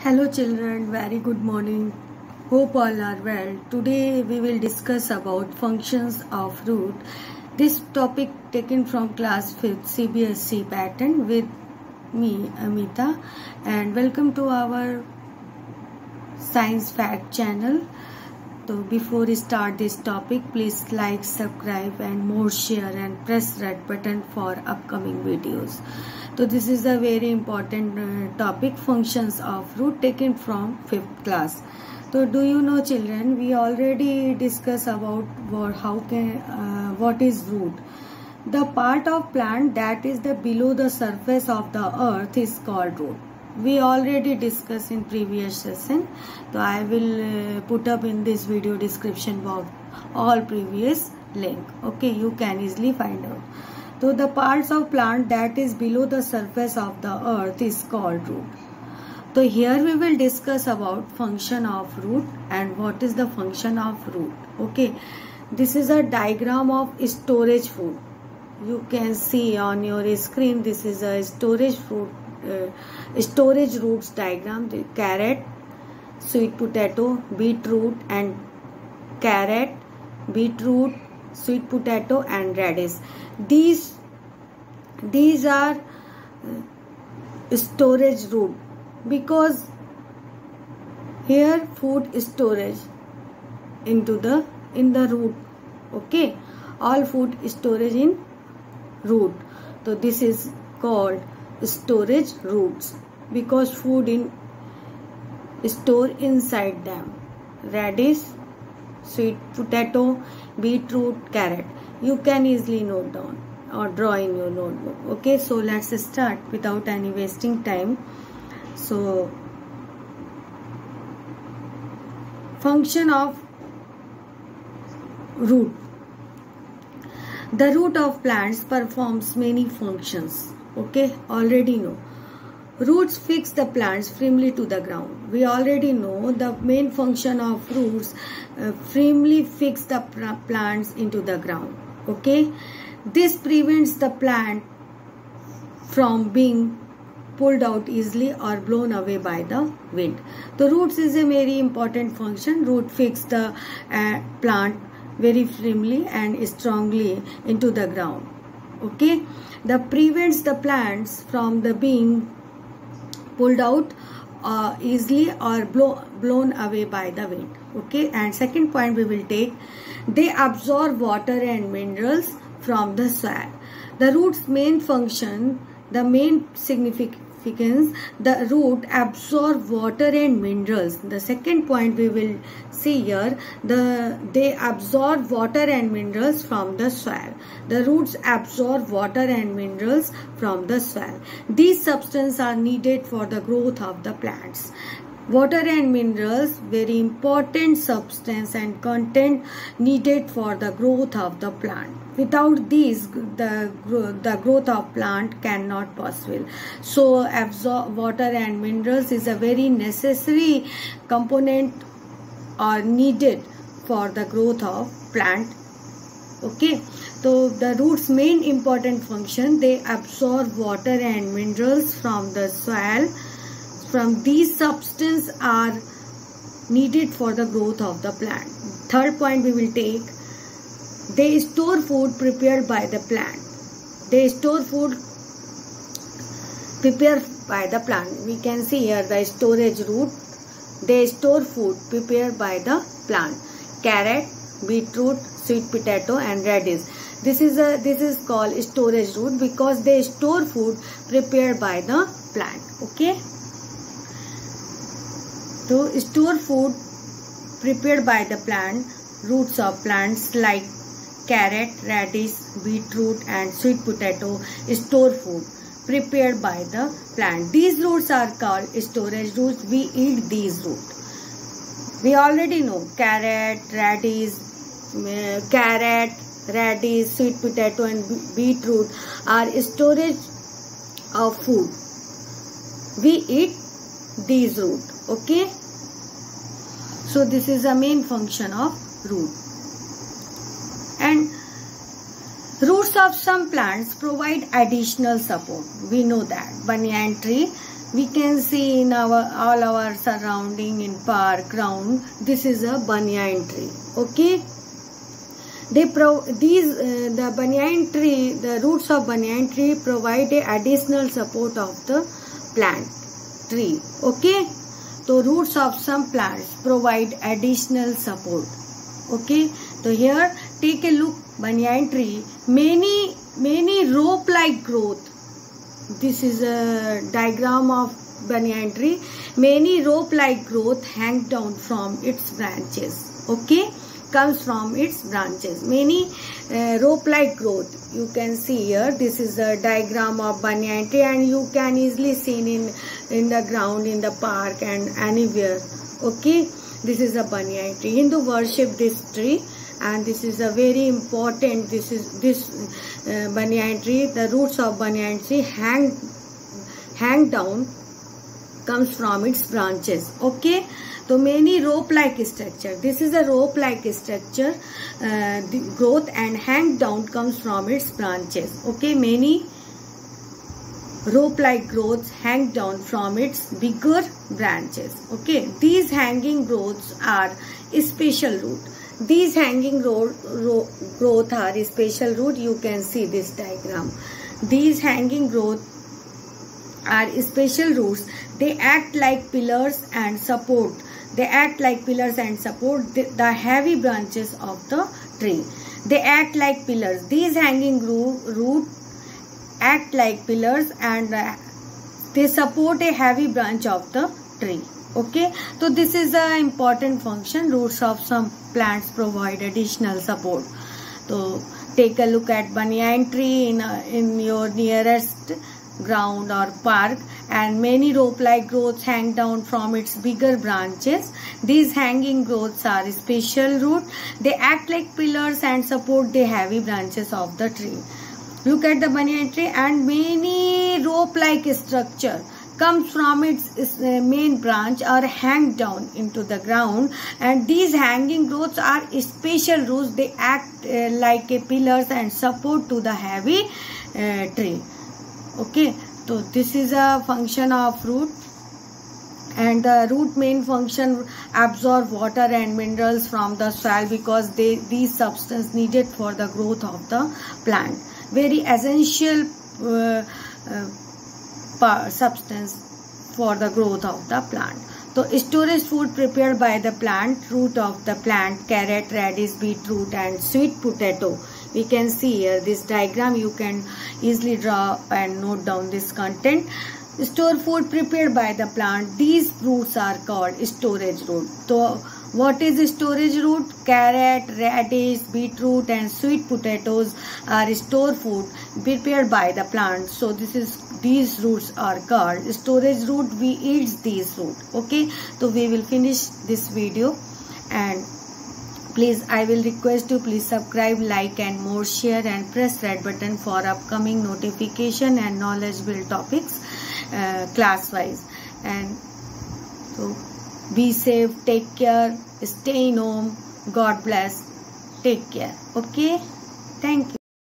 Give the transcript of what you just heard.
Hello children, very good morning. Hope all are well. Today we will discuss about functions of root. This topic taken from class 5th CBSE pattern with me Amita, and welcome to our Science Fact channel. So before we start this topic, please like, subscribe and more share and press red button for upcoming videos. So this is a very important topic, functions of root, taken from 5th class. So do you know children, we already discussed about what is root. The part of plant that is below the surface of the earth is called root. We already discussed in previous session. So I will put up in this video description box all previous link. Okay, you can easily find out. So the parts of plant that is below the surface of the earth is called root. So here we will discuss about function of root and what is the function of root. Okay, this is a diagram of storage food. You can see on your screen, this is a storage roots diagram. The carrot, sweet potato, beetroot and carrot, beetroot, sweet potato and radish. These are storage root because here food storage in the root. Okay, all food storage in root. So this is called storage roots because food in store inside them. Radish, sweet potato, beetroot, carrot. You can easily note down or draw in your notebook. Okay, so let's start without any wasting time. So function of root. The root of plants performs many functions. Okay, already know. Roots fix the plants firmly to the ground. We already know the main function of roots firmly fix the plants into the ground. Okay, this prevents the plant from being pulled out easily or blown away by the wind. The roots is a very important function. Root fix the plant very firmly and strongly into the ground. Okay, that prevents the plants from being pulled out easily or blown away by the wind. Okay, and second point we will take, they absorb water and minerals from the soil. The root's main function, the main significance, the root absorb water and minerals. The second point we will see here, they absorb water and minerals from the soil. The roots absorb water and minerals from the soil. These substances are needed for the growth of the plants. Water and minerals, very important substance and content needed for the growth of the plant. Without these, the growth of plant cannot possible. So absorb water and minerals is a very necessary component or needed for the growth of plant. Okay, so the roots main important function, they absorb water and minerals from the soil. From these substances are needed for the growth of the plant. Third point we will take, they store food prepared by the plant. They store food prepared by the plant. We can see here the storage root. They store food prepared by the plant. Carrot, beetroot, sweet potato and radish. This is called storage root because they store food prepared by the plant. Okay. To store food prepared by the plant, roots of plants like carrot, radish, beetroot and sweet potato store food prepared by the plant. These roots are called storage roots. We eat these roots. We already know carrot, radish, sweet potato and beetroot are storage of food. We eat these roots. Okay, so this is the main function of root. And roots of some plants provide additional support. We know that banyan tree we can see in all our surrounding, in park, ground. This is a banyan tree. Okay. The banyan tree, the roots of banyan tree provide a additional support of the plant tree. Okay. So roots of some plants provide additional support. Okay. So here take a look, banyan tree, many rope like growth. This is a diagram of banyan tree. Many rope like growth hang down from its branches. Okay, comes from its branches. Many rope like growth you can see here. This is a diagram of banyan tree, and you can easily see in the ground, in the park, and anywhere. Okay, this is a banyan tree. Hindu worship this tree, and this is a very important. This banyan tree, the roots of banyan tree hang down, comes from its branches. Okay, so many rope like structure. This is a rope like structure, the growth, and hang down comes from its branches. Okay, many rope like growths hang down from its bigger branches. Okay, these hanging growths are special root. These hanging growth are special root. You can see this diagram. These hanging growth are special roots. They act like pillars and support. The heavy branches of the tree. They act like pillars. These hanging root act like pillars, and they support a heavy branch of the tree. Okay, so this is the important function. Roots of some plants provide additional support. So take a look at banyan tree in your nearest ground or park, and many rope like growths hang down from its bigger branches. These hanging growths are special root. They act like pillars and support the heavy branches of the tree. Look at the banyan tree, and many rope like structure comes from its main branch or hang down into the ground, and these hanging growths are special roots. They act like a pillars and support to the heavy tree. Okay, so this is a function of root, and the root main function absorb water and minerals from the soil, because these substance needed for the growth of the plant. Very essential substance for the growth of the plant. So storage food prepared by the plant, root of the plant, carrot, radish, beetroot, and sweet potato. We can see here this diagram. You can easily draw and note down this content. Store food prepared by the plant. These roots are called storage root. So what is storage root? Carrot, radish, beetroot, and sweet potatoes are store food prepared by the plant. So these roots are called storage root. We eat these root. Okay, so we will finish this video, and please, I will request you, please subscribe, like, and more share, and press red button for upcoming notification and knowledgeable topics class wise. And so be safe, take care, stay in home. God bless. Take care. Okay. Thank you.